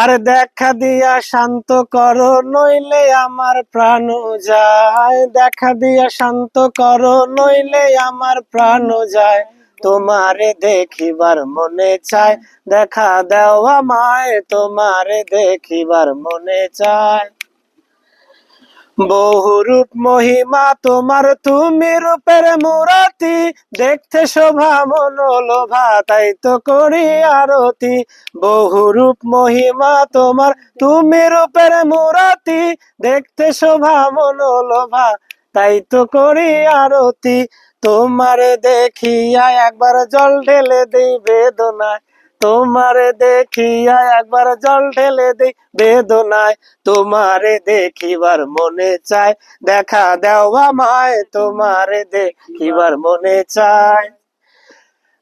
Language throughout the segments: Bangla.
আরে দেখা দিয়া শান্ত করো নইলে আমার প্রাণ যায়, দেখা দিয়া শান্ত করো নইলে আমার প্রাণ যায়, তোমারে দেখিবার মনে চায়, দেখা দাও আমায়, তোমারে দেখিবার মনে চায়। বহুরূপ মহিমা তোমার, তুমি রূপের মূরতি, দেখতে শোভা মনোলোভা, তাই তো করি আরতি। বহুরূপ মহিমা তোমার, তুমি রূপের মূরতি, দেখতে শোভা মনোলোভা, তাই তো করি আরতি। তোমারে দেখিয়া একবার জল ঢেলে দেই বেদনায়, তোমারে দেখিয়া একবার জল ঢেলে দেই বেদনায়, তোমারে দেখিবার মনে চায়, দেখা দাও আমায়, তোমারে দেখিবার মনে চায়।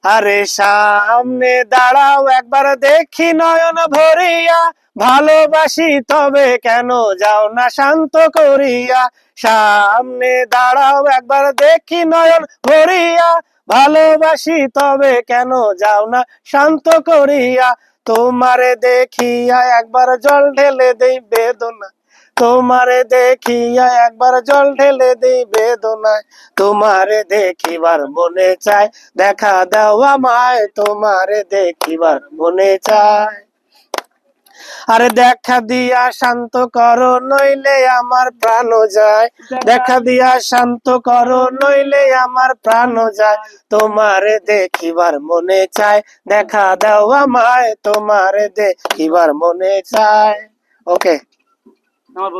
আরে সামনে দাঁড়াও একবার দেখি নয়ন ভরিয়া, ভালোবাসি তবে কেন যাও না শান্ত করিয়া। সামনে দাঁড়াও একবার দেখি নয়ন ভরিয়া, ভালোবাসি তবে কেন যাও না শান্ত করিয়া। তোমারে দেখিয়া একবার জল ঢেলে দেই বেদনা, তোমারে দেখিয়া একবার জল ঢেলে দেই বেদনায়, তোমারে দেখিবার মনে চায়, দেখা দাও আমায়, তোমারে দেখিবার মনে চায়। আরে দেখা দিয়া শান্ত করো নইলে আমার প্রাণ যায়, দেখা দিয়া শান্ত করো নইলে আমার প্রাণ যায়, তোমারে দেখিবার মনে চায়, দেখা দাও আমায়, তোমারে দেখিবার মনে চায়। ওকে।